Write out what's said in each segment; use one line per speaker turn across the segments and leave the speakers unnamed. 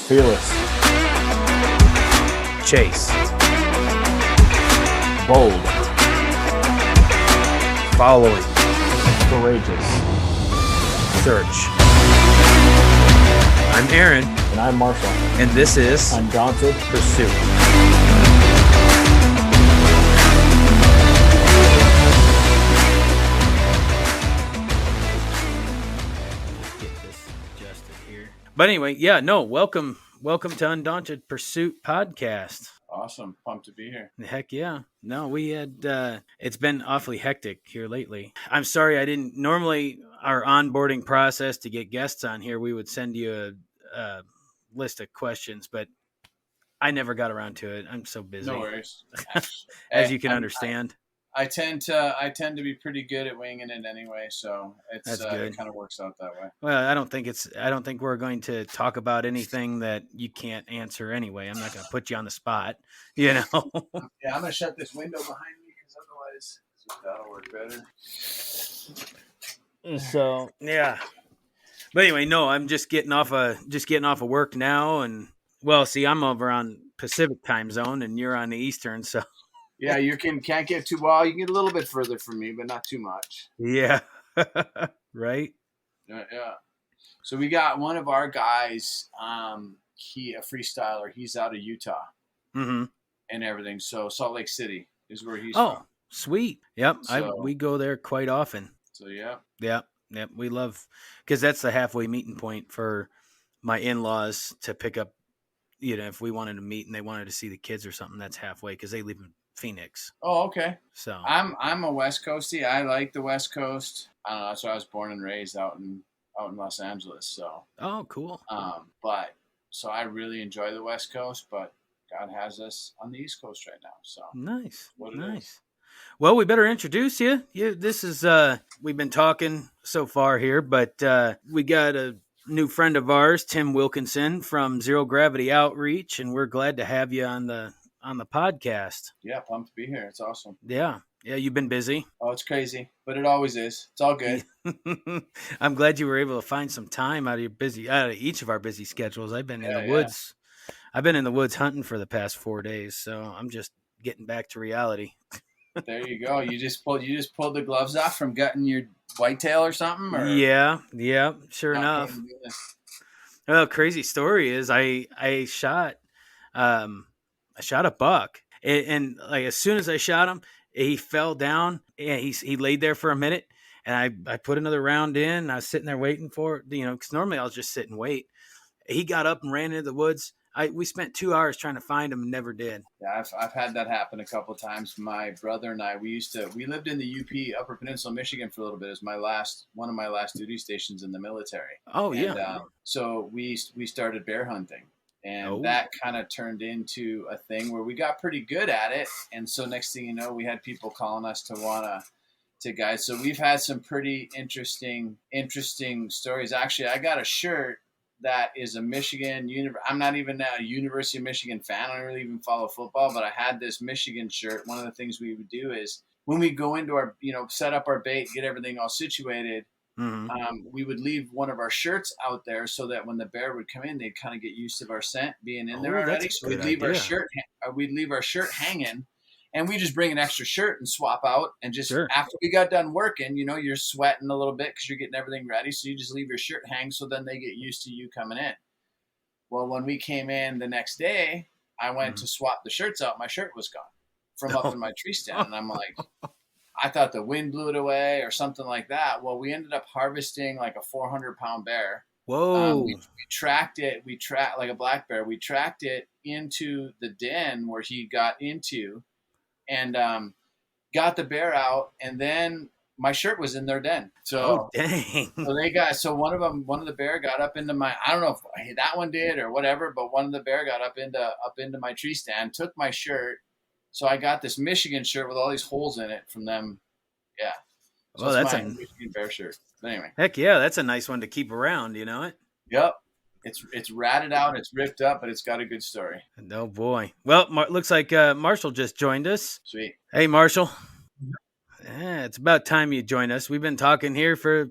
Fearless.
Chase.
Bold.
Following.
Courageous.
Search. I'm Aaron.
And I'm Marshall.
And this is
Undaunted
Pursuit. Get this adjusted here. But anyway, welcome to Undaunted Pursuit podcast.
Awesome. Pumped to be here.
Heck yeah. No, we had, it's been awfully hectic here lately. I'm sorry I didn't, normally our onboarding process to get guests on here, we would send you a list of questions, but I never got around to it. I'm so busy.
No worries.
As you can understand.
I tend to be pretty good at winging it anyway, so
That's good.
It kind of works out that way.
Well, I don't think we're going to talk about anything that you can't answer anyway. I'm not going to put you on the spot, you know.
Yeah, I'm going to shut this window behind me because otherwise that'll work better.
So, yeah. But anyway, no, I'm just getting off of work now, and well, see, I'm over on Pacific time zone and you're on the Eastern, so
yeah, you can't get too well. You can get a little bit further from me, but not too much.
Yeah. Right?
Yeah. So we got one of our guys, he a freestyler, he's out of Utah.
Mm-hmm.
And everything. So Salt Lake City is where he's
from.
Oh,
sweet. Yep.
So,
we go there quite often.
So yeah.
Yep. We love, because that's the halfway meeting point for my in-laws to pick up, you know, if we wanted to meet and they wanted to see the kids or something, that's halfway because they live in Phoenix.
Oh, okay.
So
I'm a West Coastie. I like the West Coast. I don't know. That's where I was born and raised out in Los Angeles. So.
Oh, cool.
But so I really enjoy the West Coast, but God has us on the East Coast right now. So
nice.
Nice.
Well, we better introduce you. This is we've been talking so far here, but we got a new friend of ours, Tim Wilkinson from Zero Gravity Outreach, and we're glad to have you on the podcast.
Yeah, pumped to be here. It's awesome.
Yeah, you've been busy.
Oh, it's crazy, but it always is. It's all good.
I'm glad you were able to find some time out of each of our busy schedules. I've been in the woods. I've been in the woods hunting for the past 4 days, so I'm just getting back to reality.
There you go. You just pulled the gloves off from gutting your whitetail or something? Or?
Yeah. Sure enough. Well, crazy story is I shot a buck, and like as soon as I shot him, he fell down and he laid there for a minute, and I put another round in. And I was sitting there waiting for it, you know, because normally I'll just sit and wait. He got up and ran into the woods. We spent 2 hours trying to find him and never did.
Yeah, I've had that happen a couple of times. My brother and I, we lived in the UP, Upper Peninsula, Michigan for a little bit. It was one of my last duty stations in the military.
Oh,
and,
yeah.
So we started bear hunting, and that kind of turned into a thing where we got pretty good at it. And so next thing you know, we had people calling us to guide. So we've had some pretty interesting stories. Actually, I got a shirt that is a Michigan. I'm not even a University of Michigan fan. I don't really even follow football, but I had this Michigan shirt. One of the things we would do is when we go into our, set up our bait, get everything all situated, we would leave one of our shirts out there so that when the bear would come in, they'd kind of get used to our scent being in there already. So we'd leave our shirt hanging. And we just bring an extra shirt and swap out. And just after we got done working, you're sweating a little bit because you're getting everything ready. So you just leave your shirt hang so then they get used to you coming in. Well, when we came in the next day, I went to swap the shirts out. My shirt was gone from up in my tree stand. And I'm like, I thought the wind blew it away or something like that. Well, we ended up harvesting like a 400-pound bear.
Whoa.
We tracked it. Like a black bear. We tracked it into the den where he got into. And got the bear out, and then my shirt was in their den. So,
dang.
So one of the bear got up into my, I don't know if that one did or whatever, but one of the bear got up into my tree stand, took my shirt. So I got this Michigan shirt with all these holes in it from them. Yeah. So that's my Michigan bear shirt. But anyway.
Heck yeah, that's a nice one to keep around. You know it.
Yep. It's ratted out, it's ripped up, but it's got a good story.
Oh, boy. Well, looks like Marshall just joined us.
Sweet.
Hey, Marshall. Yeah, it's about time you join us. We've been talking here for a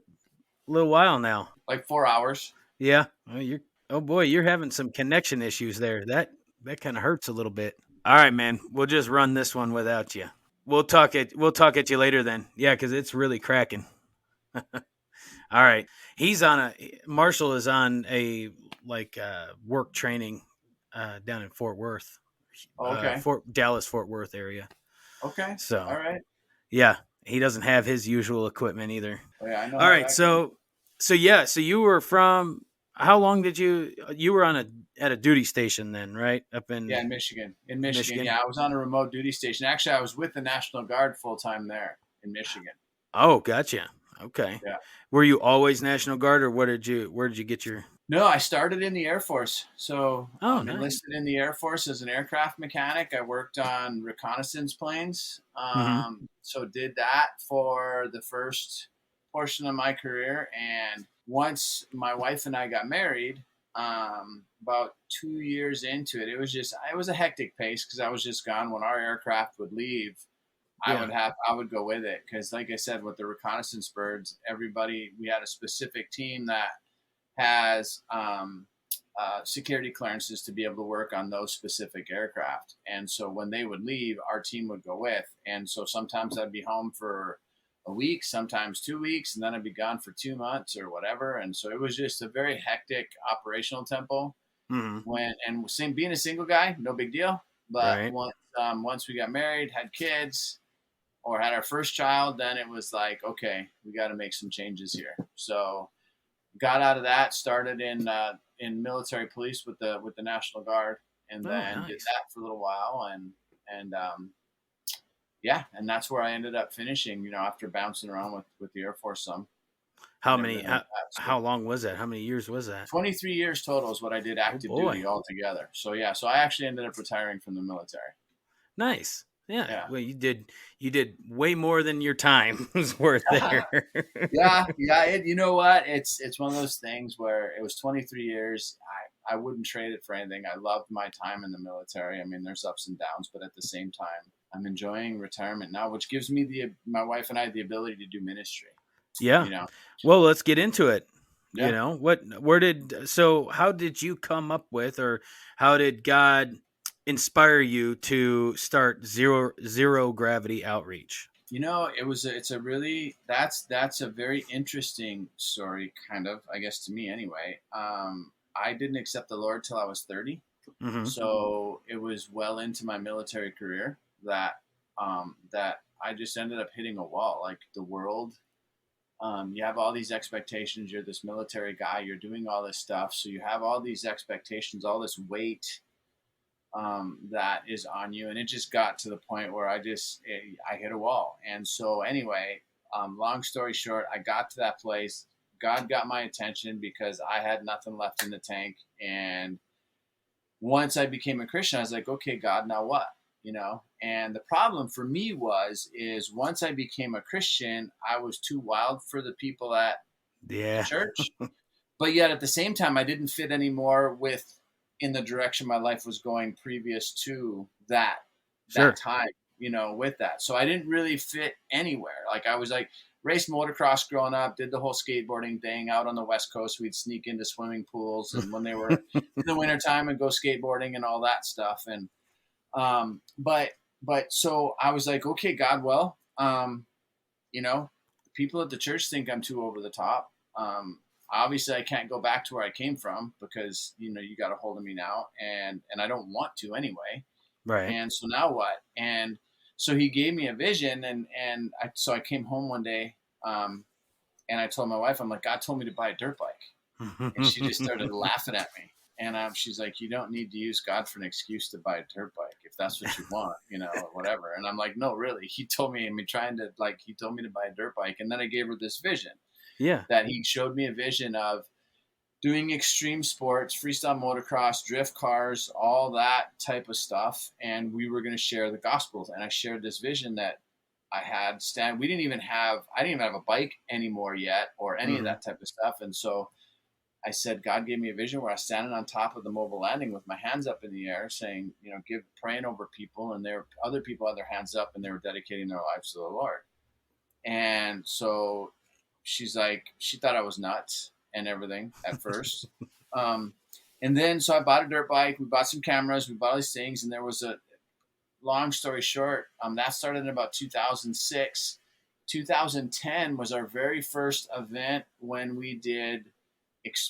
little while now.
Like 4 hours.
Yeah. Well, Oh boy, you're having some connection issues there. That kind of hurts a little bit. All right, man. We'll just run this one without you. We'll talk at you later then. Yeah, because it's really cracking. All right. Marshall is on a work training down in Fort Worth,
Okay.
Fort Worth area.
Okay.
So
All right.
yeah, he doesn't have his usual equipment either.
Oh, yeah, I know
All
how
right,
that goes.
so you were from how long did you were at a duty station then, right? Up
Yeah,
in
in Michigan. In Michigan,
Michigan.
yeah, I was on a remote duty station. Actually, I was with the National Guard full time there in Michigan.
Oh, gotcha. Okay.
Yeah.
Were you always National Guard, or where did you get your?
No, I started in the Air Force. So
Oh, nice.
enlisted in the Air Force as an aircraft mechanic. I worked on reconnaissance planes.
Hmm.
So did that for the first portion of my career. And once my wife and I got married, about 2 years into it, it was a hectic pace because I was just gone. When our aircraft would leave,
Yeah.
I would go with it. Cause like I said, with the reconnaissance birds, we had a specific team that has security clearances to be able to work on those specific aircraft. And so when they would leave, our team would go with. And so sometimes I'd be home for a week, sometimes 2 weeks, and then I'd be gone for 2 months or whatever. And so it was just a very hectic operational tempo.
Hmm.
Being a single guy, no big deal. But
Right.
once we got married, had kids, or had our first child, then it was like, okay, we got to make some changes here. So got out of that, started in military police with the National Guard, and
Oh,
then did
nice.
that for a little while, and yeah, and that's where I ended up finishing. After bouncing around with the Air Force some
How
and
many?
everything like
How,
that. So
how long was that? How many years was that?
23 years total is what I did
Oh
active
boy.
duty altogether. So yeah, so I actually ended up retiring from the military.
Nice. Yeah.
Yeah.
Well, you did way more than your time was worth there.
Yeah. You know what? It's one of those things where it was 23 years. I wouldn't trade it for anything. I loved my time in the military. I mean, there's ups and downs, but at the same time, I'm enjoying retirement now, which gives me my wife and I the ability to do ministry.
Yeah.
You know?
Well, let's get into it.
Yeah.
How did you come up with, or how did God inspire you to start zero gravity outreach?
That's a very interesting story, kind of, I guess, to me anyway. I didn't accept the Lord till I was 30.
Hmm.
So it was well into my military career that I just ended up hitting a wall. Like the world, you have all these expectations. You're this military guy. You're doing all this stuff. So you have all these expectations, all this weight that is on you. And it just got to the point where I hit a wall. And so anyway, long story short, I got to that place. God got my attention because I had nothing left in the tank. And once I became a Christian, I was like, okay, God, now what? And the problem for me is once I became a Christian, I was too wild for the people at the
Yeah.
church, but yet at the same time, I didn't fit anymore in the direction my life was going previous to that
Sure.
time, with that. So I didn't really fit anywhere. Like I was like raced motocross growing up, did the whole skateboarding thing out on the West Coast. We'd sneak into swimming pools, and when they were in the wintertime and go skateboarding and all that stuff. And but so I was like, okay, God, well, people at the church think I'm too over the top. Obviously I can't go back to where I came from because, you got a hold of me now and I don't want to anyway.
Right.
And so now what? And so he gave me a vision so I came home one day, and I told my wife, I'm like, God told me to buy a dirt bike. And she just started laughing at me. And she's like, you don't need to use God for an excuse to buy a dirt bike if that's what you want, or whatever. And I'm like, no, really. He told me, he told me to buy a dirt bike. And then I gave her this vision
Yeah.
that he showed me a vision of doing extreme sports, freestyle motocross, drift cars, all that type of stuff. And we were going to share the gospels. And I shared this vision that I had I didn't even have a bike anymore yet or any of that type of stuff. And so I said, God gave me a vision where I was standing on top of the mobile landing with my hands up in the air saying, praying over people. And other people had their hands up and they were dedicating their lives to the Lord. And so she's like, she thought I was nuts and everything at first. And then, so I bought a dirt bike. We bought some cameras. We bought all these things. And there was a long story short. That started in about 2006. 2010 was our very first event when we did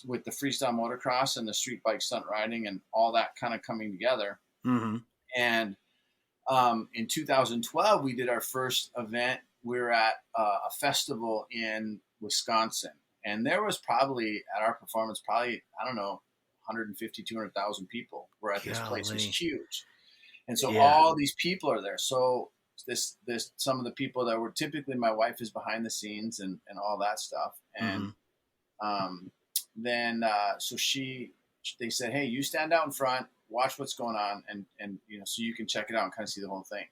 with the freestyle motocross and the street bike stunt riding and all that kind of coming together.
Mm-hmm.
And in 2012, we did our first event. We were at a festival in Wisconsin. And there was probably, at our performance, I don't know, 150, 200,000 people were at this place. It was huge. And so all these people are there. So this some of the people that were typically, my wife is behind the scenes and all that stuff. And then so they said, hey, you stand out in front, watch what's going on, and so you can check it out and kind of see the whole thing.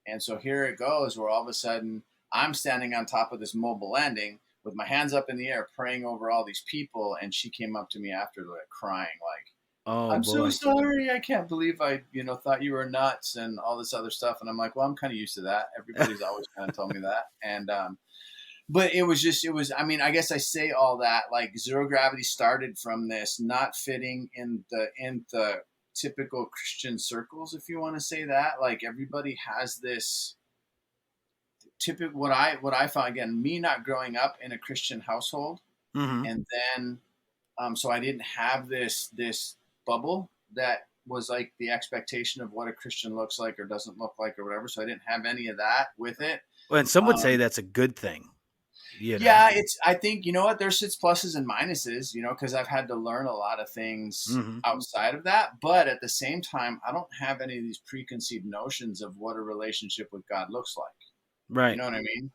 And so here it goes, where all of a sudden I'm standing on top of this mobile landing with my hands up in the air, praying over all these people. And she came up to me after, like, crying, like, "Oh, I'm so sorry. I can't believe I, thought you were nuts," and all this other stuff. And I'm like, well, I'm kind of used to that. Everybody's always kind of told me that. And, but it was, I mean, I guess I say all that, like, zero gravity started from this not fitting in the typical Christian circles, if you want to say that. Like, everybody has this typical, what I found, again, me not growing up in a Christian household. And then, so I didn't have this bubble that was like the expectation of what a Christian looks like or doesn't look like or whatever. So I didn't have any of that with it.
Well, and some would say that's a good thing.
Yeah, I think, there's its pluses and minuses, because I've had to learn a lot of things outside of that. But at the same time, I don't have any of these preconceived notions of what a relationship with God looks like.
Right.
You know what I mean?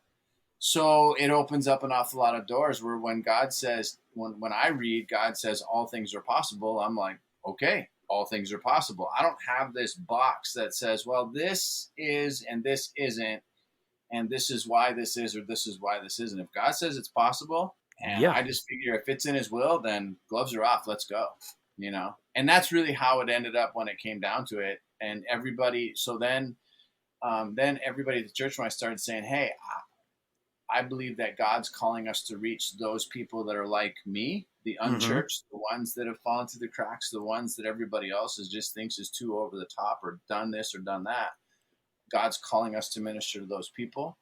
So it opens up an awful lot of doors where when God says, when I read, God says all things are possible, I'm like, okay, all things are possible. I don't have this box that says, well, this is and this isn't, and this is why this is, or this is why this isn't. If God says it's possible, and I just figure if it's in his will, then gloves are off, let's go, And that's really how it ended up when it came down to it. And everybody, so then everybody at the church, when I started saying, hey, I believe that God's calling us to reach those people that are like me, the unchurched, the ones that have fallen through the cracks, the ones that everybody else just thinks is too over the top or done this or done that. God's calling us to minister to those people.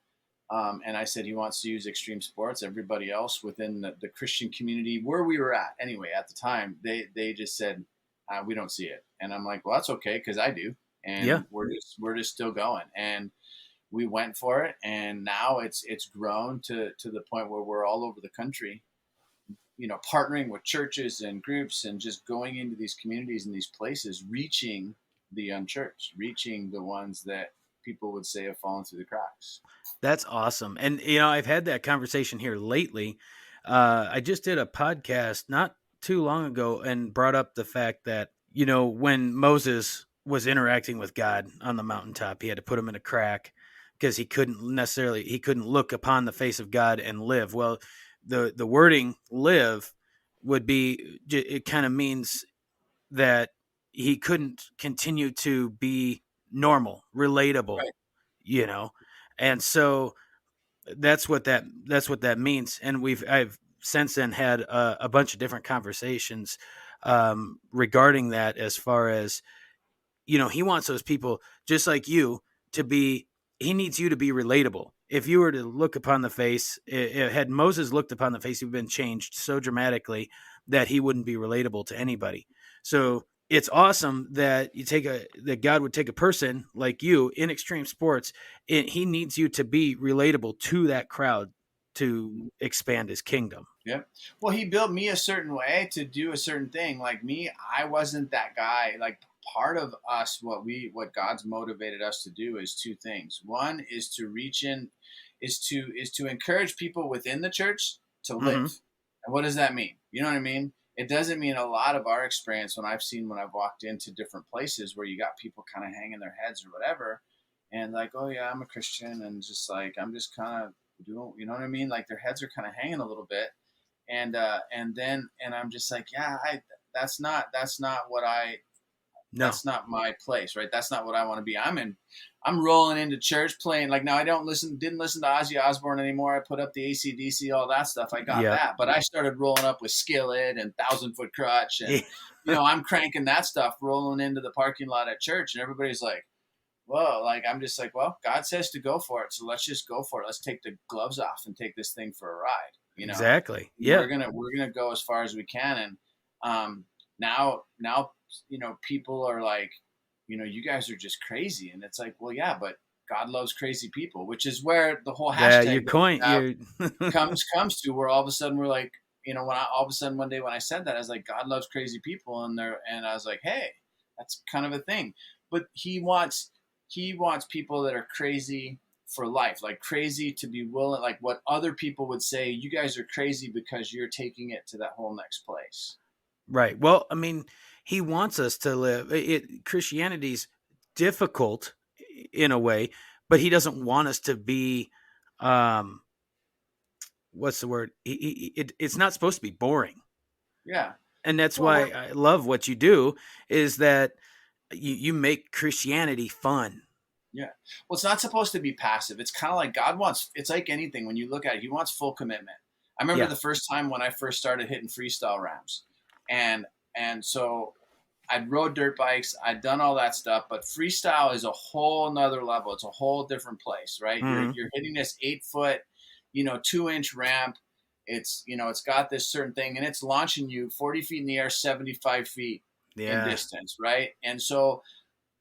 And I said he wants to use extreme sports. Everybody else within the Christian community where we were at, anyway, at the time, they just said, we don't see it. And I'm like, well, that's okay, because I do. And we're just still going. And we went for it, and now it's grown to the point where we're all over the country, partnering with churches and groups and just going into these communities and these places, reaching the unchurched, reaching the ones that people would say have fallen through the cracks.
That's awesome. And, I've had that conversation here lately. I just did a podcast not too long ago and brought up the fact that, when Moses was interacting with God on the mountaintop, he had to put him in a crack because he couldn't look upon the face of God and live. Well, the wording live would be, it kind of means that he couldn't continue to be normal, relatable, right. And so that's what that means. And I've since then had a bunch of different conversations regarding that, as far as, he wants those people just like you to be, he needs you to be relatable. If you were to look upon the face, had Moses looked upon the face, he would have been changed so dramatically that he wouldn't be relatable to anybody. So it's awesome that that God would take a person like you in extreme sports. He needs you to be relatable to that crowd to expand his kingdom.
Yeah. Well, he built me a certain way to do a certain thing. Like me, I wasn't that guy. Like, part of us, what God's motivated us to do is two things. One is to reach in, is to encourage people within the church to live. And what does that mean? You know what I mean? It doesn't mean, a lot of our experience when I've walked into different places where you got people kind of hanging their heads or whatever, and like, oh yeah, I'm a Christian, and just like, I'm just kind of doing, you know what I mean? Like, their heads are kind of hanging a little bit. And I'm just like, yeah, that's not what
No.
That's not my place, right? That's not what I want to be. I'm rolling into church playing. Like, now I didn't listen to Ozzy Osbourne anymore. I put up the AC/DC, all that stuff. I got that. But I started rolling up with Skillet and 1,000-foot Crutch. And, I'm cranking that stuff, rolling into the parking lot at church. And everybody's like, whoa. Like, I'm just like, well, God says to go for it. So let's just go for it. Let's take the gloves off and take this thing for a ride.
Exactly. Yeah.
We're gonna go as far as we can. And now, people are like, you guys are just crazy. And it's like, well, yeah, but God loves crazy people, which is where the whole hashtag comes to, where all of a sudden we're like, all of a sudden one day when I said that, I was like, God loves crazy people. And I was like, hey, that's kind of a thing. But he wants people that are crazy for life, like crazy to be willing, like what other people would say, you guys are crazy because you're taking it to that whole next place.
Right. Well, I mean, he wants us to live. Christianity's difficult in a way, but he doesn't want us to be, what's the word? It's not supposed to be boring.
Yeah.
And that's why I love what you do, is that you make Christianity fun.
Yeah. Well, it's not supposed to be passive. It's kind of like God wants, it's like anything. When you look at it, he wants full commitment. I remember the first time when I first started hitting freestyle ramps, and so I'd rode dirt bikes, I'd done all that stuff, but freestyle is a whole nother level. It's a whole different place, right? Mm-hmm. You're hitting this 8-foot, 2-inch ramp. It's, it's got this certain thing, and it's launching you 40 feet in the air, 75 feet in distance, right? And so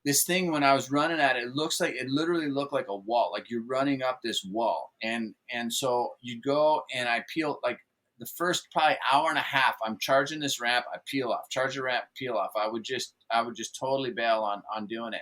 this thing, when I was running at it, it literally looked like a wall, like you're running up this wall. And so you go, and I peel, like the first probably hour and a half, I'm charging this ramp, I peel off, charge the ramp, peel off. I would just totally bail on doing it.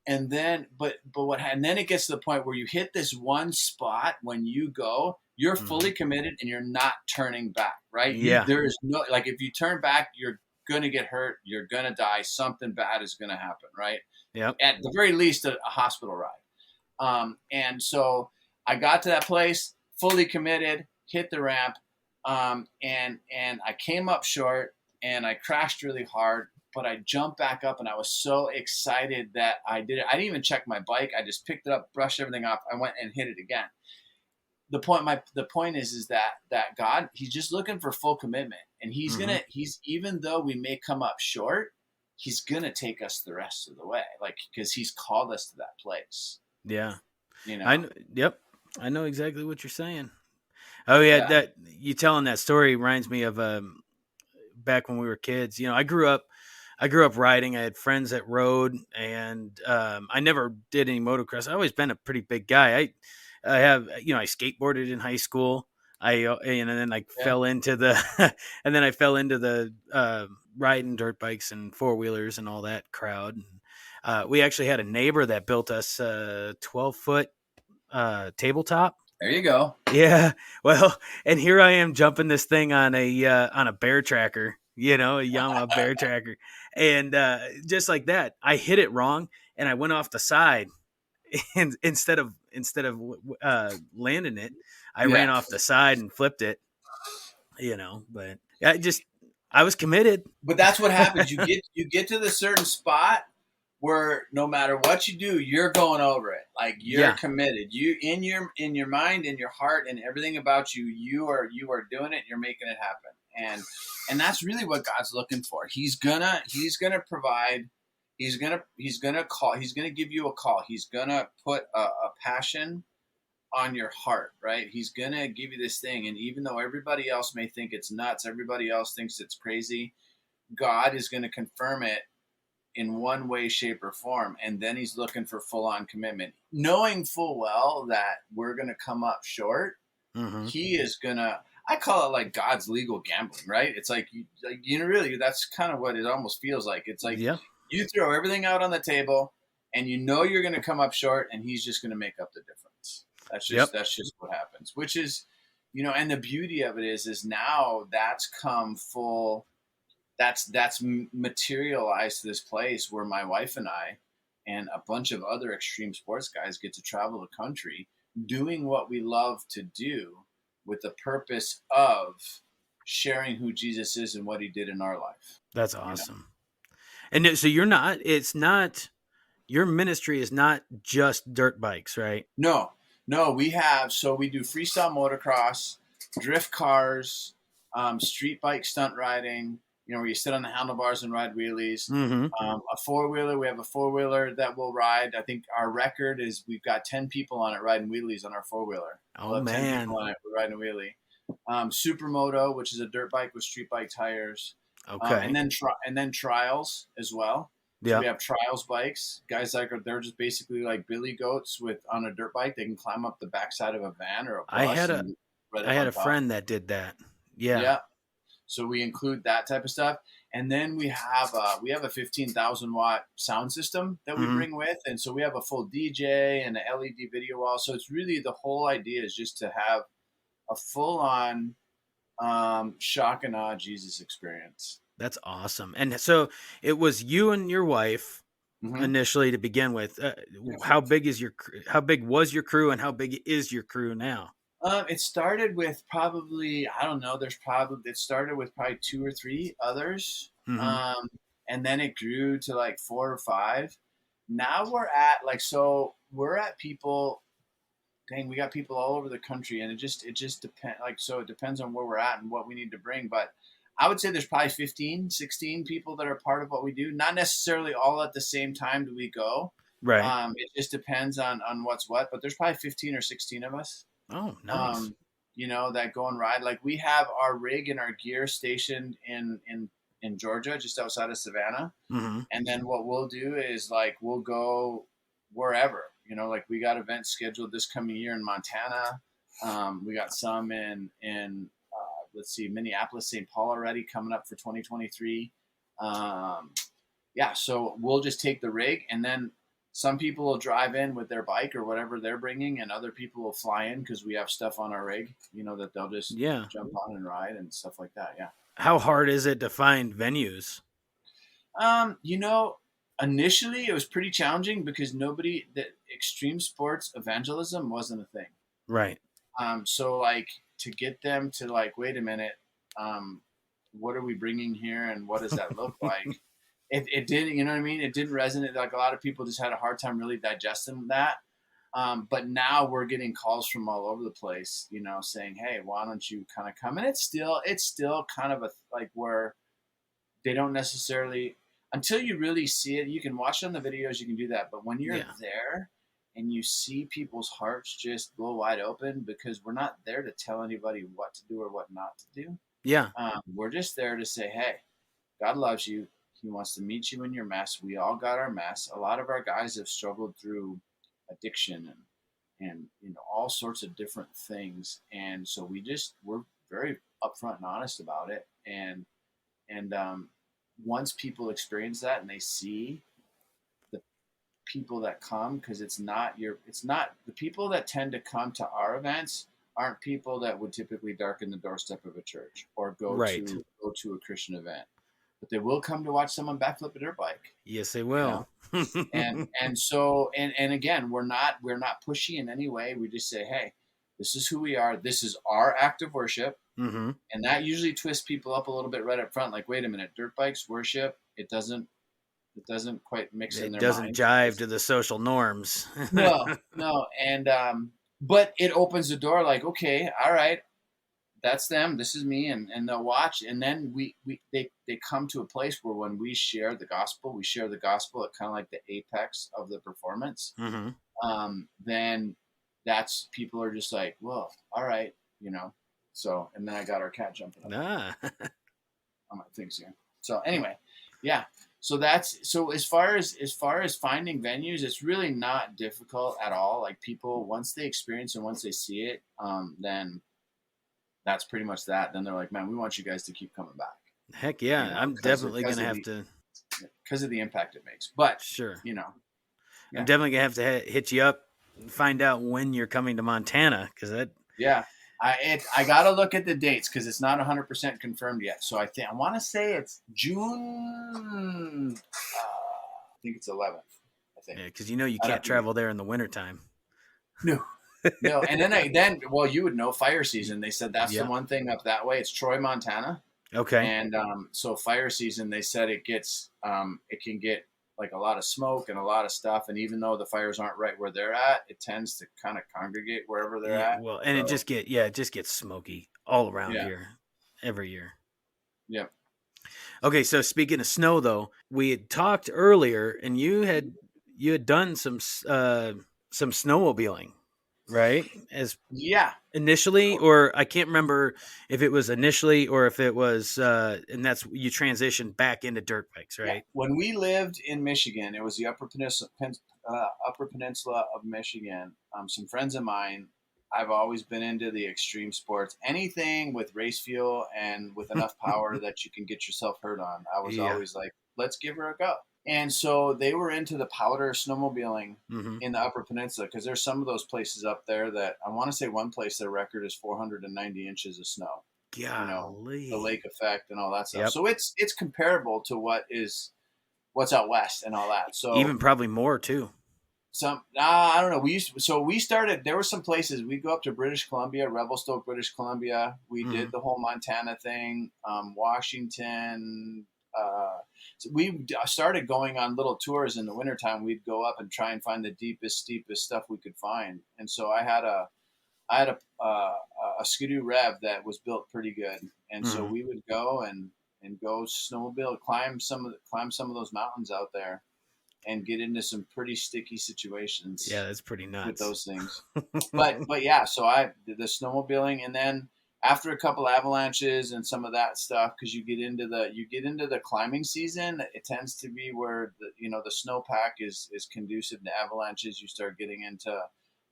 And then, and then it gets to the point where you hit this one spot when you go, you're fully committed and you're not turning back, right?
Yeah.
There is no, like, if you turn back, you're going to get hurt, you're going to die, something bad is going to happen, right?
Yep.
At the very least, a hospital ride. And so I got to that place, fully committed, hit the ramp, and I came up short, and I crashed really hard, but I jumped back up, and I was so excited that I did it. I didn't even check my bike. I just picked it up, brushed everything off. I went and hit it again. The point is that God, he's just looking for full commitment, and he's even though we may come up short, he's going to take us the rest of the way, like, because he's called us to that place.
Yeah. I know exactly what you're saying. Oh yeah. That you telling that story reminds me of, back when we were kids. I grew up riding. I had friends that rode, and, I never did any motocross. I always been a pretty big guy. I have, I skateboarded in high school. And then I fell into the, riding dirt bikes and 4-wheelers and all that crowd. We actually had a neighbor that built us a 12-foot tabletop.
There you go.
Yeah. Well, and here I am jumping this thing on a bear tracker, a Yamaha bear tracker. And just like that, I hit it wrong, and I went off the side. And instead of landing it, I ran off the side and flipped it, but I was committed.
But that's what happens. You get to the certain spot where no matter what you do, you're going over it. Like, you're committed. You, in your mind, in your heart, and everything about you, you are doing it. You're making it happen. And that's really what God's looking for. He's gonna provide. He's gonna call. He's gonna give you a call. He's gonna put a passion on your heart, right? He's gonna give you this thing, and even though everybody else may think it's nuts, everybody else thinks it's crazy, God is gonna confirm it in one way, shape, or form, and then he's looking for full-on commitment, knowing full well that we're gonna come up short. Mm-hmm. He is gonna. I call it like God's legal gambling, right? It's like really, that's kind of what it almost feels like. It's like. Yeah. You throw everything out on the table, and you're going to come up short, and he's just going to make up the difference. That's just what happens. Which is, and the beauty of it is now that's come full. That's materialized to this place where my wife and I, and a bunch of other extreme sports guys, get to travel the country doing what we love to do, with the purpose of sharing who Jesus is and what he did in our life.
That's awesome. And so it's not, your ministry is not just dirt bikes, right?
No, we do freestyle motocross, drift cars, street bike stunt riding, where you sit on the handlebars and ride wheelies.
Mm-hmm.
A four-wheeler, we have a four-wheeler that will ride. I think our record is we've got 10 people on it riding wheelies on our four-wheeler.
Oh, man.
10 people on it riding a wheelie. Supermoto, which is a dirt bike with street bike tires.
Okay.
And then trials as well. So
Yeah.
we have trials bikes. Guys they're just basically like billy goats on a dirt bike. They can climb up the backside of a van or a bus.
I had a friend that did that. Yeah.
Yeah. So we include that type of stuff. And then we have a 15,000 watt sound system that we
Mm-hmm.
bring with. And so we have a full DJ and an LED video wall. So it's really, the whole idea is just to have a full on shock and awe Jesus experience.
That's awesome. And so it was you and your wife
Mm-hmm.
initially to begin with. How big was your crew, and how big is your crew now?
It started with probably, I don't know, it started with probably 2 or 3 others.
Mm-hmm.
And then it grew to like 4 or 5. Now we're at people, dang, we got people all over the country, and it just depends. So it depends on where we're at and what we need to bring. But I would say there's probably 15, 16 people that are part of what we do. Not necessarily all at the same time do we go.
Right.
It just depends on what's what, but there's probably 15 or 16 of us.
Oh, nice.
That go and ride. Like, we have our rig and our gear stationed in Georgia, just outside of Savannah.
Mm-hmm.
And then what we'll do is we'll go wherever, we got events scheduled this coming year in Montana. We got some in Minneapolis, St. Paul already coming up for 2023. So we'll just take the rig, and then some people will drive in with their bike or whatever they're bringing, and other people will fly in because we have stuff on our rig, that they'll just jump on and ride and stuff like that. Yeah.
How hard is it to find venues?
Initially it was pretty challenging because the extreme sports evangelism wasn't a thing.
Right.
So to get them to wait a minute, what are we bringing here and what does that look like? It didn't, you know what I mean? It didn't resonate. A lot of people just had a hard time really digesting that. But now we're getting calls from all over the place, saying, hey, why don't you kind of come? And it's still kind of where they don't necessarily, until you really see it, you can watch it on the videos, you can do that. But when you're there and you see people's hearts just blow wide open, because we're not there to tell anybody what to do or what not to do.
Yeah.
We're just there to say, hey, God loves you. He wants to meet you in your mess. We all got our mess. A lot of our guys have struggled through addiction and all sorts of different things. And so we're very upfront and honest about it. And once people experience that and they see the people that come, because it's not the people that tend to come to our events aren't people that would typically darken the doorstep of a church or go to a Christian event. But they will come to watch someone backflip a dirt bike.
Yes, they will.
And so again, we're not pushy in any way. We just say, hey, this is who we are. This is our act of worship.
Mm-hmm.
And that usually twists people up a little bit right up front. Like, wait a minute, dirt bikes, worship, it doesn't quite mix in their mind.
It doesn't jive to the social norms.
No. And but it opens the door, okay, all right, that's them, this is me, and they'll watch. And then they come to a place where when we share the gospel at kind of like the apex of the performance.
Mm-hmm.
Then that's, people are just like, well, all right, so, and then I got our cat jumping up on my things here. So anyway, yeah. So as far as finding venues, it's really not difficult at all. People, once they experience and once they see it, then that's pretty much that. Then they're like, man, we want you guys to keep coming back.
Heck yeah. I'm definitely going to have to,
because of the impact it makes. But
sure.
Yeah.
I'm definitely going to have to hit you up and find out when you're coming to Montana.
I got to look at the dates because it's not 100% confirmed yet. So I want to say it's June. I think it's 11th. I think.
Yeah, because you can't travel there in the wintertime.
No. And then you would know, fire season. They said that's the one thing up that way. It's Troy, Montana.
Okay.
And so fire season, they said it can get like a lot of smoke and a lot of stuff. And even though the fires aren't right where they're at, it tends to kind of congregate wherever they're
Yeah.
at.
Well, and
So
it just gets smoky all around
yeah,
here every year.
yeah,
Okay, so speaking of snow, though, we had talked earlier, and you had done some snowmobiling, right? As
yeah.
initially, or I can't remember if it was initially or if it was, and that's you transitioned back into dirt bikes,
Yeah.
right?
When we lived in Michigan, it was the Upper Peninsula of Michigan. Some friends of mine, I've always been into the extreme sports. Anything with race fuel and with enough power that you can get yourself hurt on. I was
Yeah.
always like, let's give her a go. And so they were into the powder snowmobiling
Mm-hmm.
in the Upper Peninsula because there's some of those places up there that I want to say one place their record is 490 inches of snow. The
Golly.
lake effect and all that stuff.
Yep.
So it's comparable to what's out west and all that. So
Even probably more too.
I don't know. We started. There were some places we'd go up to British Columbia, Revelstoke, British Columbia. We
Mm-hmm.
did the whole Montana thing, Washington. So we started going on little tours in the wintertime. We'd go up and try and find the deepest, steepest stuff we could find. And so I had a Skidoo Rev that was built pretty good, and so
Mm-hmm.
we would go and go snowmobile, climb some of those mountains out there, and get into some pretty sticky situations
Yeah, that's pretty
with
nuts.
those things. But yeah, so I did the snowmobiling, and then after a couple avalanches and some of that stuff, because you get into the climbing season, it tends to be where the snowpack is conducive to avalanches. You start getting into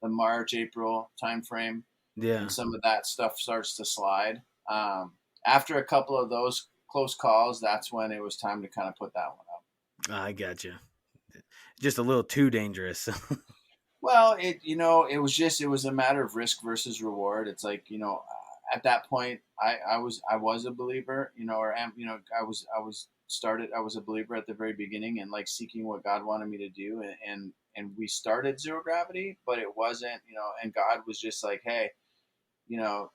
the March April timeframe,
Yeah,
and some of that stuff starts to slide. After a couple of those close calls, that's when it was time to kind of put that one up.
I got you. Just a little too dangerous.
Well, it was a matter of risk versus reward. It's like, at that point, I was a believer, or am, I was a believer at the very beginning and like seeking what God wanted me to do. And we started zero gravity, but it wasn't, and God was just like, hey, you know,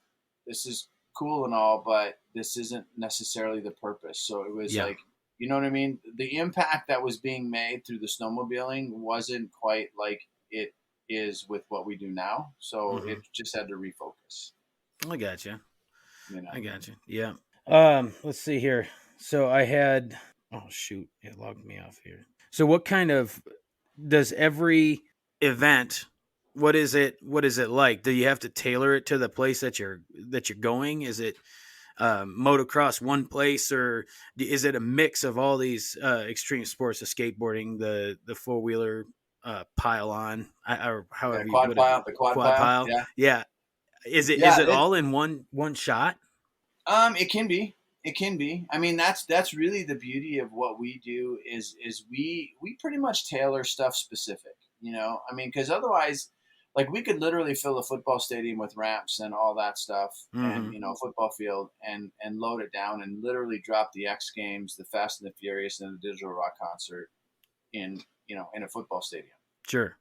this is cool and all, but this isn't necessarily the purpose. So it was
Yeah.
like, you know what I mean? The impact that was being made through the snowmobiling wasn't quite like it is with what we do now. So
Mm-hmm.
it just had to refocus,
I got you.
you know.
I got you. Yeah. Let's see here. So I had. Oh shoot! It logged me off here. So what kind of does every event? What is it? What is it like? Do you have to tailor it to the place that you're going? Is it motocross one place, or is it a mix of all these extreme sports, the skateboarding, the four wheeler pile on, or
Yeah,
however you whatever
the quad
quad
pile.
pile?
Yeah.
Yeah. Is
Yeah.
it all in one shot?
It can be. It can be. I mean, that's really the beauty of what we do is we pretty much tailor stuff specific. I mean, because otherwise, like we could literally fill a football stadium with ramps and all that stuff, and
Mm-hmm.
football field and load it down and literally drop the X Games, the Fast and the Furious, and the Digital Rock concert in in a football stadium.
Sure.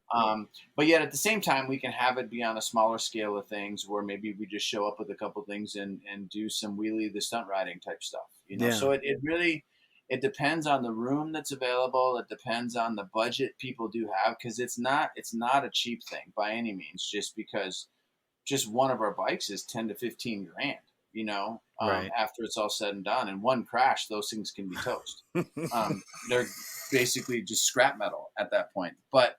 But yet at the same time, we can have it be on a smaller scale of things where maybe we just show up with a couple things and do some wheelie, the stunt riding type stuff.
Yeah.
So it really, it depends on the room that's available. It depends on the budget people do have. Cause it's not a cheap thing by any means, just because just one of our bikes is 10 to 15 grand,
Right.
after it's all said and done. And one crash, those things can be toast. They're basically just scrap metal at that point. But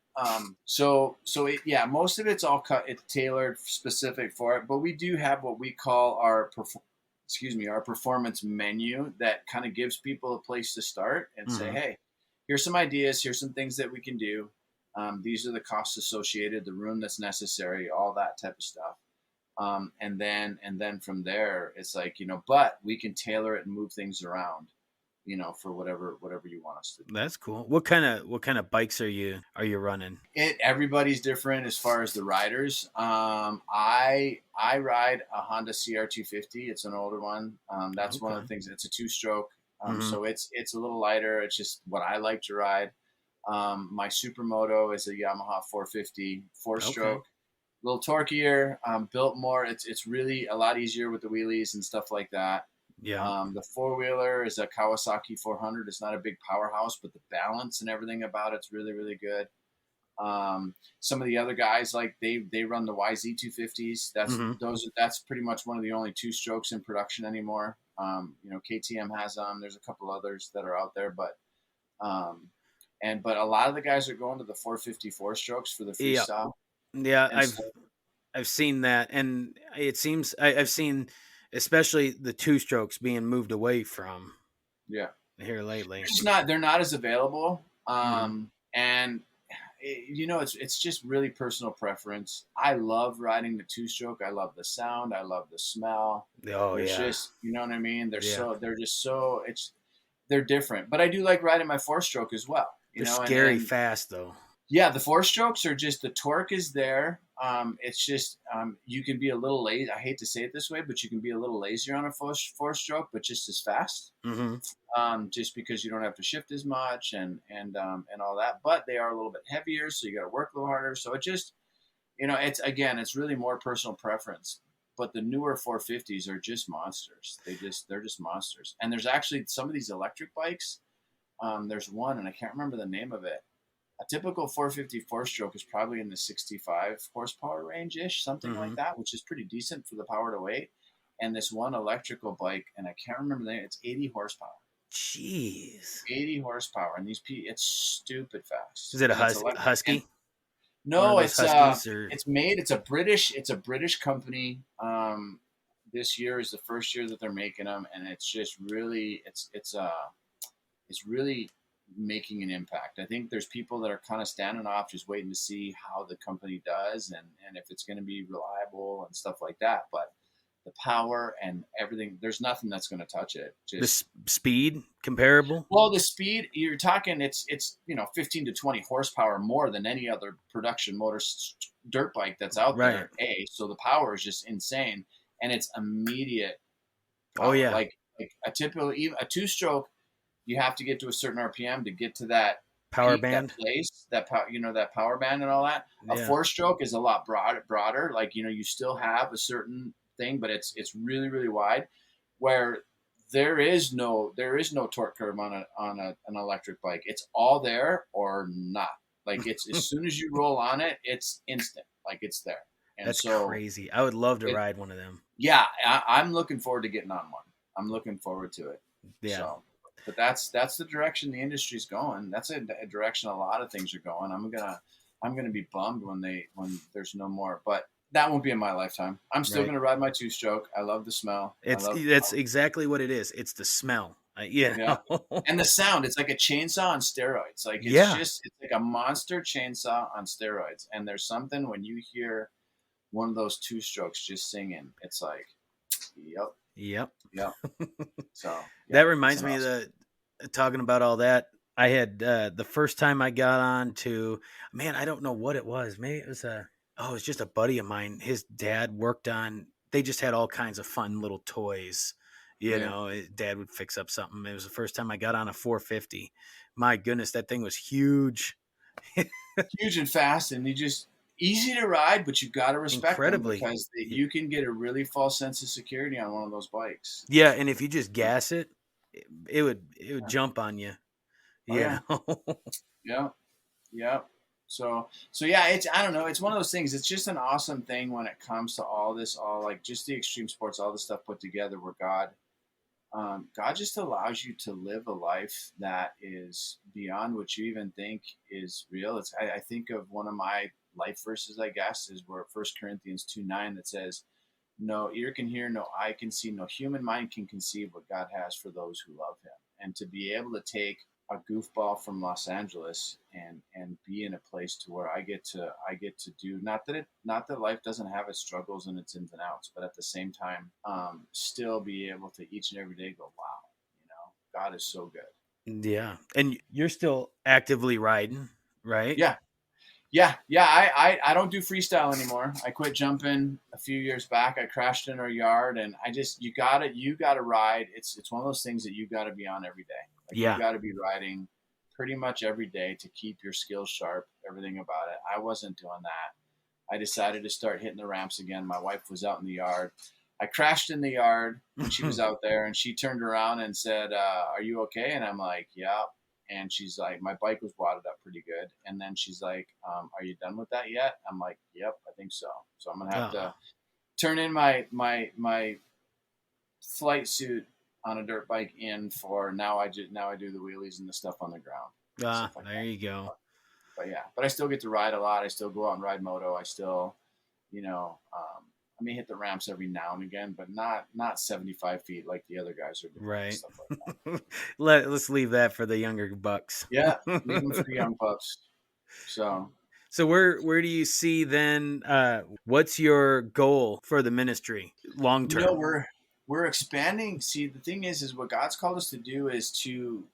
yeah, most of it's all it's tailored specific for it. But we do have what we call our performance menu that kind of gives people a place to start and say,
Mm-hmm.
hey, here's some ideas, here's some things that we can do. These are the costs associated, the room that's necessary, all that type of stuff. And then from there, it's like, but we can tailor it and move things around, for whatever you want us to do.
That's cool. What kind of bikes are you running?
Everybody's different as far as the riders. I ride a Honda CR250. It's an older one. That's one of
Okay.
the things. It's a 2-stroke.
Mhm.
So it's a little lighter. It's just what I like to ride. My Supermoto is a Yamaha 450 4-stroke.
Okay.
A little torquier, built more. It's really a lot easier with the wheelies and stuff like that.
Yeah.
The four-wheeler is a Kawasaki 400. It's not a big powerhouse, but the balance and everything about it's really, really good. Some of the other guys, like they run the YZ250s. That's pretty much one of the only two strokes in production anymore. KTM has them. There's a couple others that are out there, but a lot of the guys are going to the 454 strokes for the freestyle.
Yeah, I've seen that, and it seems I've seen especially the two strokes being moved away from.
Yeah.
Here lately,
they're not as available. And it's just really personal preference. I love riding the two-stroke. I love the sound. I love the smell. There's just, you know what I mean? They're different. But I do like riding my four-stroke as well.
They're scary fast though.
Yeah, the four-strokes are just, the torque is there. It's just, you can be a little lazy. I hate to say it this way, but you can be a little lazier on a four-stroke, but just as fast. Just because you don't have to shift as much and all that. But they are a little bit heavier, so you got to work a little harder. So it just, it's really more personal preference. But the newer 450s are just monsters. They're just monsters. And there's actually some of these electric bikes. There's one, and I can't remember the name of it. A typical 454 stroke is probably in the 65 horsepower range-ish, something like that, which is pretty decent for the power to weight. And this one electrical bike, and I can't remember the name, it's 80 horsepower.
Jeez.
80 horsepower. And it's stupid fast.
Is it a Husky?
No, it's a British company. This year is the first year that they're making them, and it's just really, it's really making an impact. I think there's people that are kind of standing off, just waiting to see how the company does and if it's going to be reliable and stuff like that. But the power and everything, there's nothing that's going to touch it. Just
the speed comparable.
Well, the speed you're talking, it's 15 to 20 horsepower more than any other production dirt bike that's out there. So the power is just insane, and it's immediate power.
Oh yeah,
like a typical, even a two-stroke. You have to get to a certain RPM to get to that
power band,
that power band and all that. A four-stroke is a lot broader. Like, you still have a certain thing, but it's really, really wide, where there is no torque curve on an electric bike. It's all there or not. Like, it's as soon as you roll on it, it's instant. Like, it's there. And
that's crazy. I would love to ride one of them.
Yeah, I'm looking forward to getting on one. I'm looking forward to it.
Yeah.
So. But that's the direction the industry's going. That's a direction a lot of things are going. I'm gonna be bummed when there's no more. But that won't be in my lifetime. I'm still gonna ride my two-stroke. I love the smell.
That's exactly what it is. It's the smell.
Yeah. And the sound. It's like a chainsaw on steroids. Like it's like a monster chainsaw on steroids. And there's something when you hear one of those two-strokes just singing. It's like, yep. Yeah. So
that reminds me of talking about all that. I had the first time I got on to, I don't know what it was. Maybe it was it was just a buddy of mine. His dad worked on. They just had all kinds of fun little toys. You know, his dad would fix up something. It was the first time I got on a 450. My goodness, that thing was huge.
Huge and fast, and easy to ride, but you got to respect them because you can get a really false sense of security on one of those bikes.
Yeah, and if you just gas it, it would jump on you. Yeah.
Yeah. So yeah, I don't know. It's one of those things. It's just an awesome thing when it comes to all like just the extreme sports, all the stuff put together where God just allows you to live a life that is beyond what you even think is real. I think of one of my life verses, I guess, is where 1 Corinthians 2:9 that says, "No ear can hear, no eye can see, no human mind can conceive what God has for those who love him." And to be able to take a goofball from Los Angeles and be in a place to where I get to do, not that life doesn't have its struggles and its ins and outs, but at the same time, still be able to each and every day go, wow, God is so good.
Yeah. And you're still actively riding, right?
Yeah. I don't do freestyle anymore. I quit jumping a few years back. I crashed in our yard, and you gotta ride. It's one of those things that you gotta be on every day. Like, you gotta be riding pretty much every day to keep your skills sharp, everything about it. I wasn't doing that. I decided to start hitting the ramps again. My wife was out in the yard. I crashed in the yard when she was out there, and she turned around and said, "Are you okay?" And I'm like, "Yeah." And she's like, "My bike was wadded up pretty good." And then she's like, "Are you done with that yet?" I'm like, "Yep, I think so." So I'm gonna have to turn in my flight suit on a dirt bike in for now. I do the wheelies and the stuff on the ground.
Like there you go.
But yeah, but I still get to ride a lot. I still go out and ride moto. I still, I may hit the ramps every now and again, but not 75 feet like the other guys are doing.
Right.
Stuff like that.
Let's leave that for the younger bucks.
Yeah, leave them for the young pups. So
where do you see then? What's your goal for the ministry long term?
We're expanding. See, the thing is what God's called us to do is to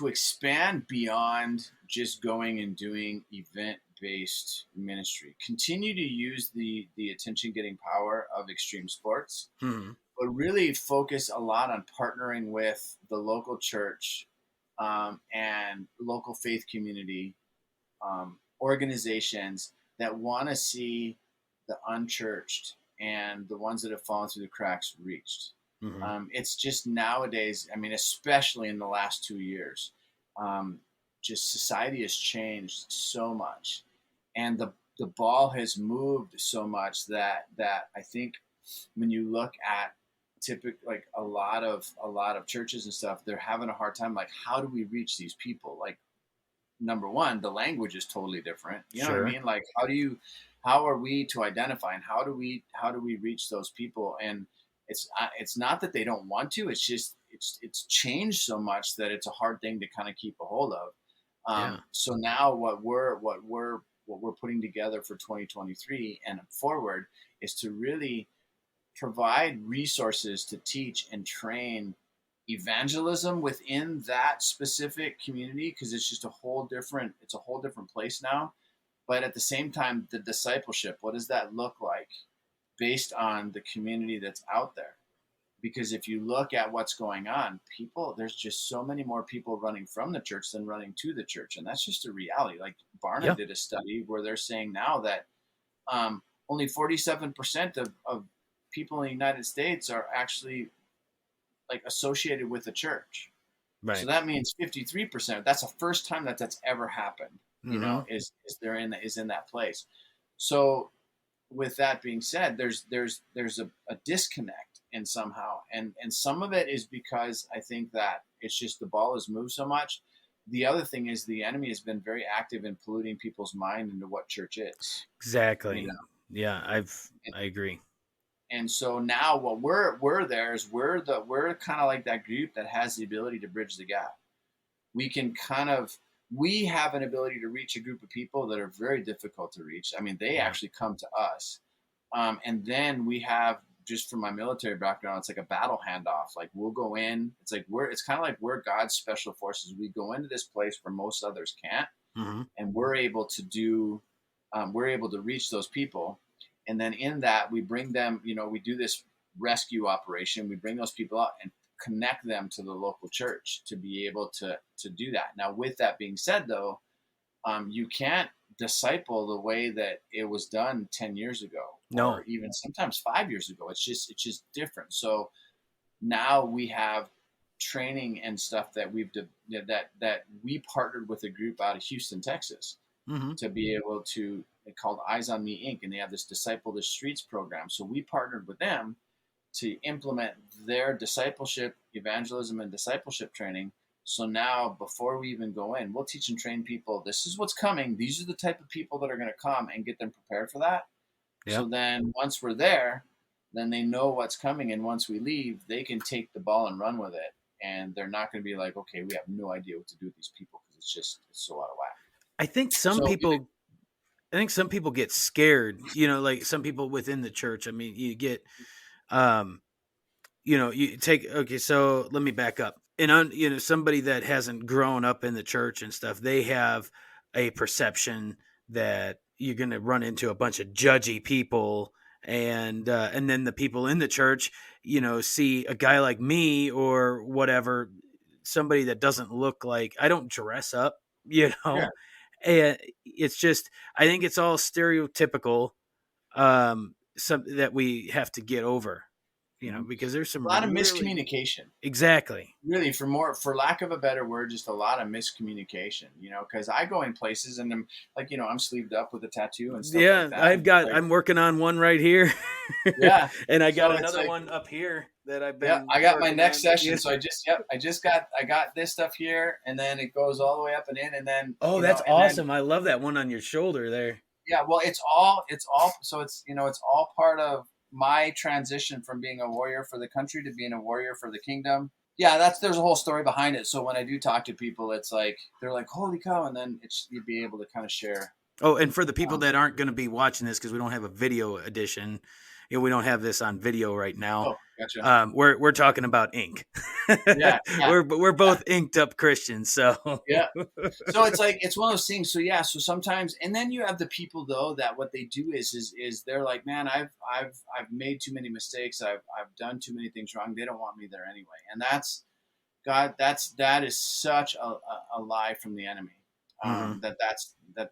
expand beyond just going and doing event-based ministry. Continue to use the attention-getting power of extreme sports, but really focus a lot on partnering with the local church and local faith community organizations that want to see the unchurched and the ones that have fallen through the cracks reached. It's just nowadays, I mean, especially in the last 2 years, just society has changed so much, and the ball has moved so much that I think when you look at like a lot of churches and stuff, they're having a hard time. Like, how do we reach these people? Like, number one, the language is totally different. You know what I mean? Like, how are we to identify, and how do we reach those people? And it's not that they don't want to. It's just it's changed so much that it's a hard thing to kind of keep a hold of. So now what we're putting together for 2023 and forward is to really provide resources to teach and train evangelism within that specific community, because it's just a whole different place now. But at the same time, the discipleship, what does that look like based on the community that's out there? Because if you look at what's going on, there's just so many more people running from the church than running to the church. And that's just a reality. Like, Barna did a study where they're saying now that only 47% of people in the United States are actually like associated with the church. Right. So that means 53%. That's the first time that's ever happened. You know, is in that place. So with that being said, there's a disconnect in somehow, and some of it is because I think that it's just the ball has moved so much. The other thing is the enemy has been very active in polluting people's mind into what church is.
Exactly. You know? Yeah, I agree.
And so now what we're there is we're kind of like that group that has the ability to bridge the gap. We have an ability to reach a group of people that are very difficult to reach. I mean, they actually come to us. And then we have, just from my military background, it's like a battle handoff. Like, we'll go in, it's kind of like we're God's special forces. We go into this place where most others can't. And we're able to reach those people. And then in that, we bring them, we do this rescue operation. We bring those people out and connect them to the local church to be able to do that. Now, with that being said, though, you can't disciple the way that it was done 10 years ago, or even sometimes 5 years ago. It's just different. So now we have training and stuff that that we partnered with a group out of Houston, Texas, to be able to, called Eyes on Me Inc. And they have this Disciple the Streets program. So we partnered with them to implement their discipleship, evangelism, and discipleship training. So now, before we even go in, we'll teach and train people. This is what's coming. These are the type of people that are going to come, and get them prepared for that. Yep. So then once we're there, then they know what's coming. And once we leave, they can take the ball and run with it. And they're not going to be like, okay, we have no idea what to do with these people, because it's so out of whack.
I think some people get scared, like some people within the church. I mean, you get, you take, okay, so let me back up. And, somebody that hasn't grown up in the church and stuff, they have a perception that you're going to run into a bunch of judgy people. And then the people in the church, see a guy like me or whatever, somebody that doesn't look like, I don't dress up, Yeah. And it's just, I think it's all stereotypical. that we have to get over, because there's some
a lot of miscommunication.
Exactly.
Really, for lack of a better word, just a lot of miscommunication, because I go in places and I'm like, I'm sleeved up with a tattoo and stuff like that.
I'm working on one right here.
Yeah.
And I got another one up here that I've been.
Yeah, I got my next session. So I got this stuff here, and then it goes all the way up and in, and then.
Oh, that's awesome. I love that one on your shoulder there.
Yeah. Well, it's all, so it's all part of my transition from being a warrior for the country to being a warrior for the kingdom. Yeah, there's a whole story behind it. So when I do talk to people, it's like, they're like, holy cow. And then you'd be able to kind of share.
Oh, and for the people that aren't going to be watching this, because we don't have a video edition, we don't have this on video right now.
Oh, gotcha.
We're talking about ink.
Yeah.
We're both inked up Christians. So
yeah. So it's one of those things. So yeah. So sometimes, and then you have the people though, that what they do is they're like, man, I've made too many mistakes. I've done too many things wrong. They don't want me there anyway. And that is such a lie from the enemy.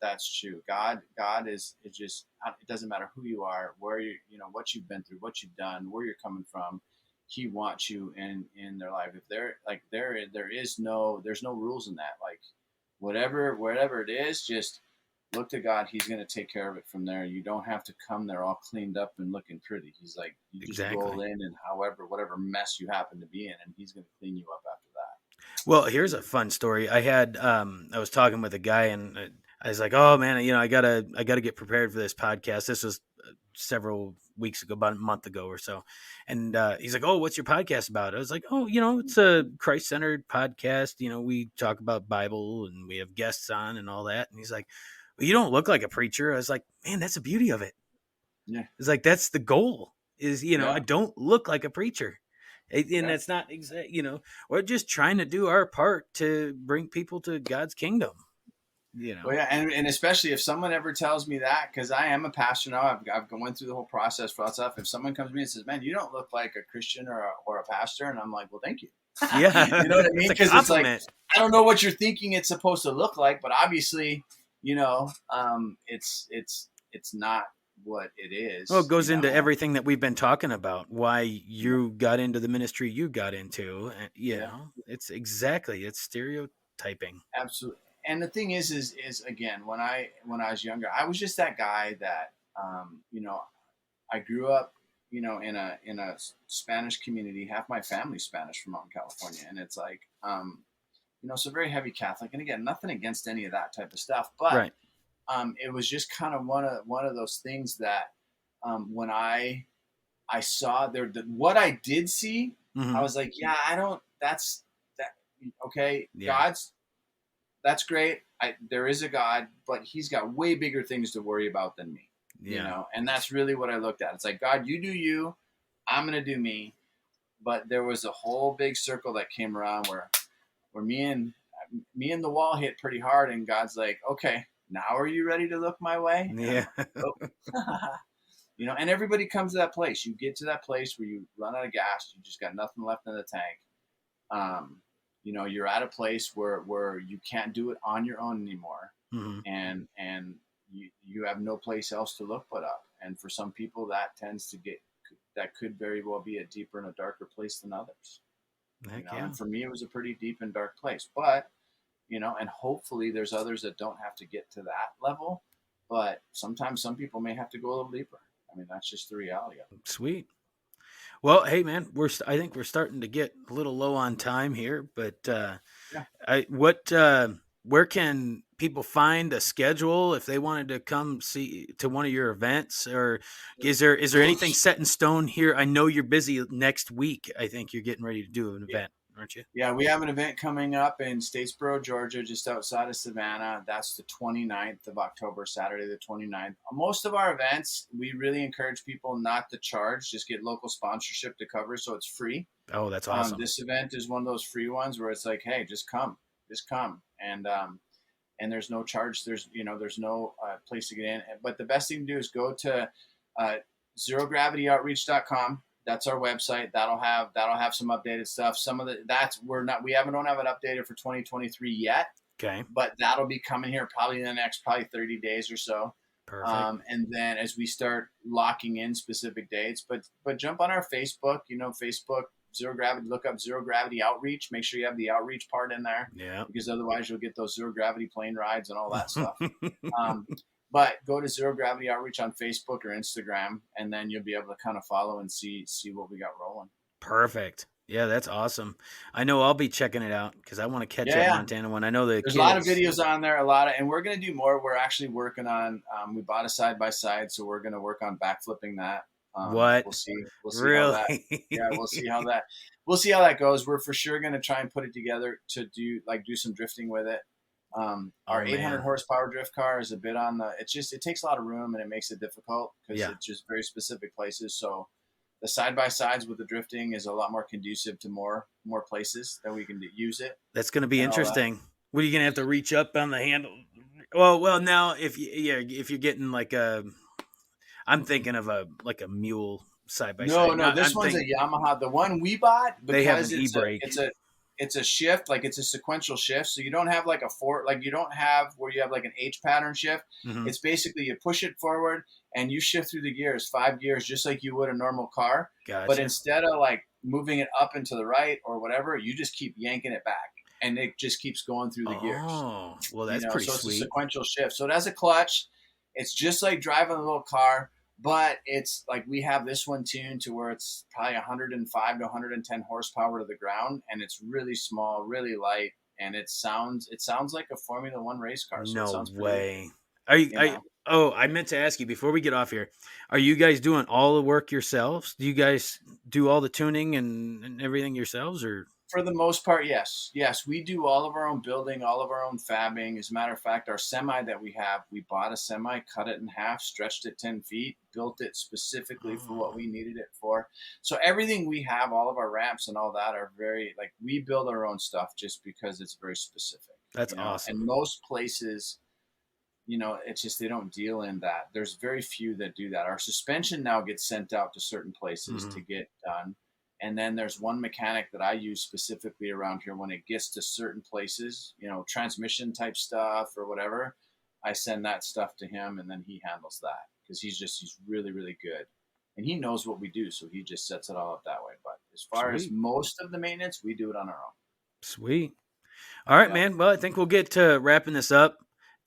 That's true. God is just, it doesn't matter who you are, where what you've been through, what you've done, where you're coming from. He wants you in their life. If there's no rules in that. Like whatever it is, just look to God. He's going to take care of it from there. You don't have to come there all cleaned up and looking pretty. He's like, you just roll in and whatever mess you happen to be in, and he's going to clean you up after that.
Well, here's a fun story. I was talking with a guy, and I was like, oh man, I gotta get prepared for this podcast. This was several weeks ago, about a month ago or so. And he's like, oh, what's your podcast about? I was like, oh, it's a Christ-centered podcast. We talk about Bible and we have guests on and all that. And he's like, well, you don't look like a preacher. I was like, man, that's the beauty of it. Yeah. It's like, that's the goal is, I don't look like a preacher. And that's not exact, we're just trying to do our part to bring people to God's kingdom.
Well, yeah, and especially if someone ever tells me that, because I am a pastor now, I've gone through the whole process for that stuff. If someone comes to me and says, "Man, you don't look like a Christian or a pastor," and I'm like, "Well, thank you."
Yeah,
you know what I mean? Because it's like, I don't know what you're thinking it's supposed to look like, but obviously, it's not what it is.
Well, it goes into everything that we've been talking about. Why you got into the ministry you got into, it's stereotyping.
Absolutely. And the thing is again, when I was younger, I was just that guy that, I grew up, in a Spanish community. Half my family's Spanish from out in California. And it's like, so very heavy Catholic. And again, nothing against any of that type of stuff, but
right.
It was just kind of one of those things that, when I saw what I did see, I was like, yeah, okay. Yeah. That's great. There is a God, but he's got way bigger things to worry about than me, and that's really what I looked at. It's like, God, you do you, I'm going to do me. But there was a whole big circle that came around where me and the wall hit pretty hard. And God's like, okay, now are you ready to look my way?
Yeah.
And everybody comes to that place. You get to that place where you run out of gas. You just got nothing left in the tank. You're at a place where you can't do it on your own anymore. Mm-hmm. And you have no place else to look but up. And for some people that could very well be a deeper and a darker place than others. And for me, it was a pretty deep and dark place, but, and hopefully there's others that don't have to get to that level, but sometimes some people may have to go a little deeper. I mean, that's just the reality of it.
Sweet. Well, hey man, I think we're starting to get a little low on time here, but where can people find a schedule if they wanted to come see to one of your events, or is there anything set in stone here? I know you're busy next week. I think you're getting ready to do an event, aren't you?
Yeah, we have an event coming up in Statesboro, Georgia, just outside of Savannah. That's the 29th of October, Saturday the 29th. Most of our events, we really encourage people not to charge, just get local sponsorship to cover, so it's free.
Oh, that's awesome.
This event is one of those free ones where it's like, hey, just come. And there's no charge. There's no place to get in. But the best thing to do is go to zerogravityoutreach.com. That's our website. That'll have some updated stuff. Some of the don't have it updated for 2023 yet.
Okay.
But that'll be coming here probably in the next 30 days or so.
Perfect.
And then as we start locking in specific dates, but jump on our Facebook, Facebook Zero Gravity, look up Zero Gravity Outreach. Make sure you have the outreach part in there.
Yeah.
Because otherwise you'll get those zero gravity plane rides and all that stuff. But go to Zero Gravity Outreach on Facebook or Instagram, and then you'll be able to kind of follow and see what we got rolling.
Perfect. Yeah, that's awesome. I know I'll be checking it out because I want to catch that Montana one. I know there's
a lot of videos on there, and we're going to do more. We're actually working on, we bought a side-by-side, so we're going to work on backflipping that.
What?
We'll see
really?
How that, we'll see how that goes. We're for sure going to try and put it together to do some drifting with it. Our 800 horsepower drift car is a bit on it takes a lot of room and it makes it difficult because it's just very specific places. So the side-by-sides with the drifting is a lot more conducive to more places that we can use it.
That's going to be interesting. What are you going to have to reach up on the handle? Well, now if you're getting like I'm thinking of a mule side-by-side.
No, this one's a Yamaha. The one we bought,
they have an e-brake.
It's a shift, like it's a sequential shift. So you don't have like you don't have where you have like an H pattern shift. Mm-hmm. It's basically you push it forward and you shift through the gears, 5 gears, just like you would a normal car.
Gotcha.
But instead of like moving it up and to the right or whatever, you just keep yanking it back and it just keeps going through the gears.
Oh, well, that's pretty sweet.
So it's a sequential shift. So it has a clutch. It's just like driving a little car. But it's like we have this one tuned to where it's probably 105 to 110 horsepower to the ground, and it's really small, really light, and it sounds like a Formula One race car. So
no way. I meant to ask you before we get off here. Are you guys doing all the work yourselves? Do you guys do all the tuning and everything yourselves, or?
For the most part, yes. Yes, we do all of our own building, all of our own fabbing. As a matter of fact, our semi that we have, we bought a semi, cut it in half, stretched it 10 feet, built it specifically for what we needed it for. So everything we have, all of our ramps and all that are very, like, we build our own stuff just because it's very specific.
That's awesome.
And most places, it's just they don't deal in that. There's very few that do that. Our suspension now gets sent out to certain places to get done. And then there's one mechanic that I use specifically around here when it gets to certain places, transmission type stuff or whatever. I send that stuff to him and then he handles that because he's really, really good. And he knows what we do. So he just sets it all up that way. But as far as most of the maintenance, we do it on our own.
Sweet. All right, man. Well, I think we'll get to wrapping this up.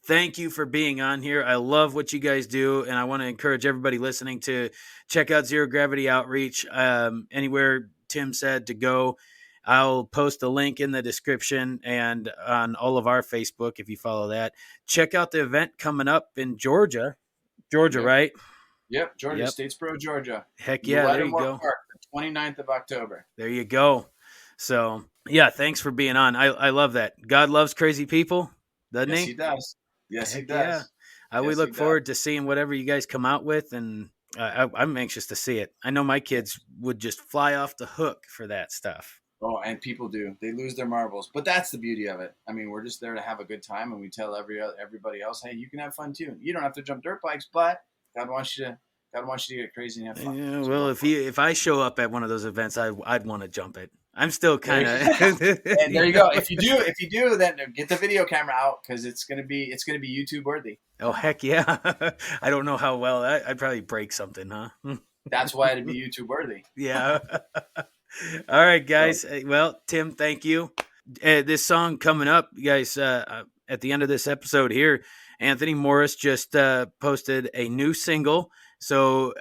Thank you for being on here. I love what you guys do, and I want to encourage everybody listening to check out Zero Gravity Outreach. Anywhere Tim said to go, I'll post a link in the description and on all of our Facebook if you follow that. Check out the event coming up in Georgia. Georgia, right?
Yep, Georgia, Statesboro, Georgia.
Heck yeah, there you go.
Park, the 29th of October.
There you go. So, yeah, thanks for being on. I love that. God loves crazy people, doesn't he?
Yes, he does. Yes, he does.
Yeah. We look forward to seeing whatever you guys come out with, and I'm anxious to see it. I know my kids would just fly off the hook for that stuff.
Oh, and people do. They lose their marbles. But that's the beauty of it. I mean, we're just there to have a good time, and we tell everybody else, hey, you can have fun too. You don't have to jump dirt bikes, but God wants you to get crazy and have fun.
Yeah, well, if I show up at one of those events, I'd want to jump it. I'm still kind of.
And there you go. If you do, then get the video camera out because it's gonna be YouTube worthy.
Oh heck yeah! I don't know how well I'd probably break something, huh?
That's why it'd be YouTube worthy.
Yeah. All right, guys. Well, Tim, thank you. This song coming up, you guys. At the end of this episode here, Anthony Morris just posted a new single. So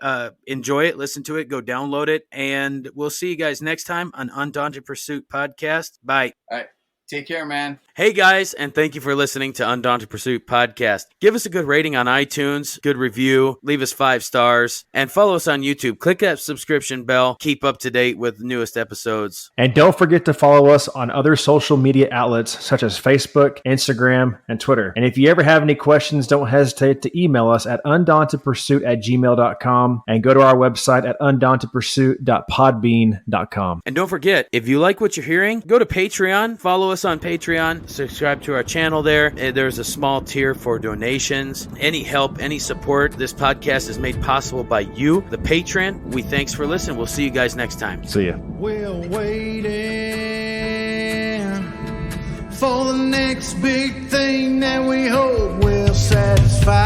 enjoy it, listen to it, go download it, and we'll see you guys next time on Undaunted Pursuit Podcast. Bye.
All right. Take care, man.
Hey, guys, and thank you for listening to Undaunted Pursuit Podcast. Give us a good rating on iTunes, good review, leave us 5 stars, and follow us on YouTube. Click that subscription bell. Keep up to date with the newest episodes.
And don't forget to follow us on other social media outlets such as Facebook, Instagram, and Twitter. And if you ever have any questions, don't hesitate to email us at undauntedpursuit@gmail.com and go to our website at undauntedpursuit.podbean.com.
And don't forget, if you like what you're hearing, go to Patreon, follow us on Patreon, subscribe to our channel there. There's a small tier for donations. Any help, any support, this podcast is made possible by you, the patron. We thanks for listening. We'll see you guys next time.
See ya.
We're waiting for the next big thing that we hope will satisfy.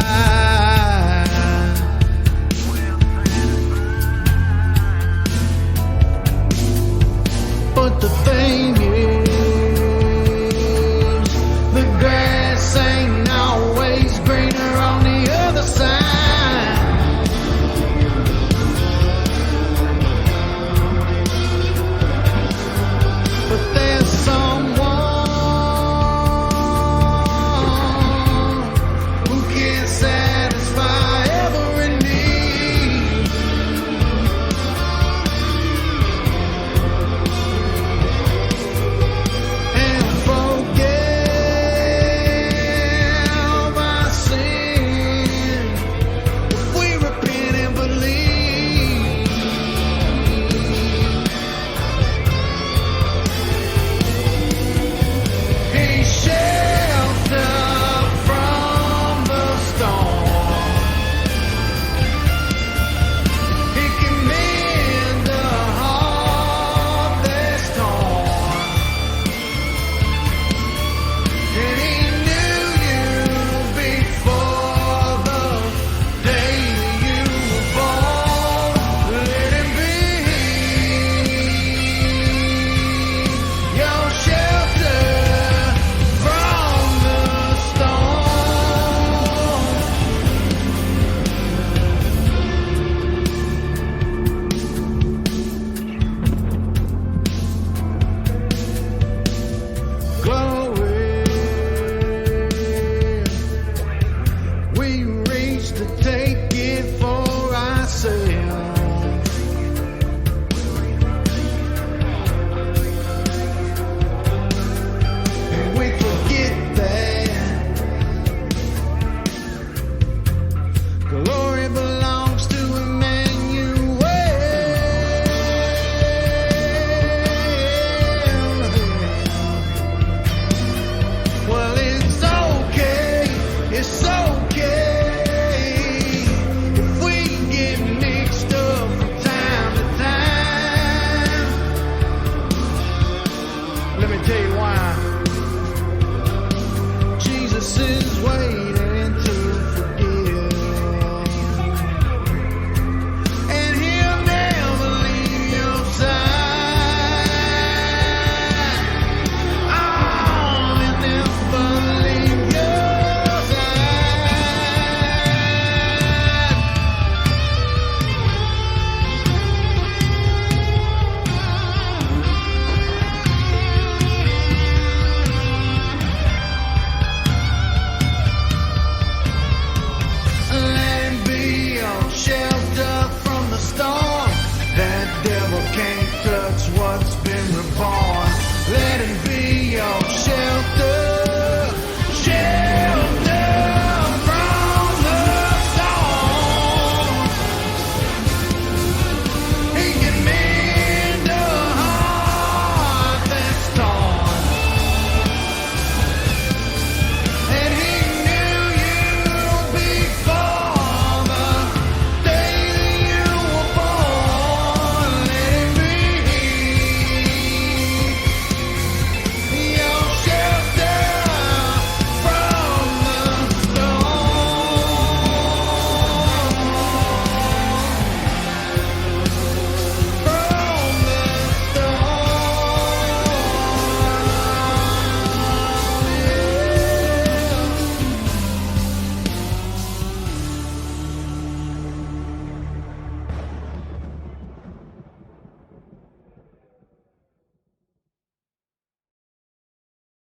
horses waiting.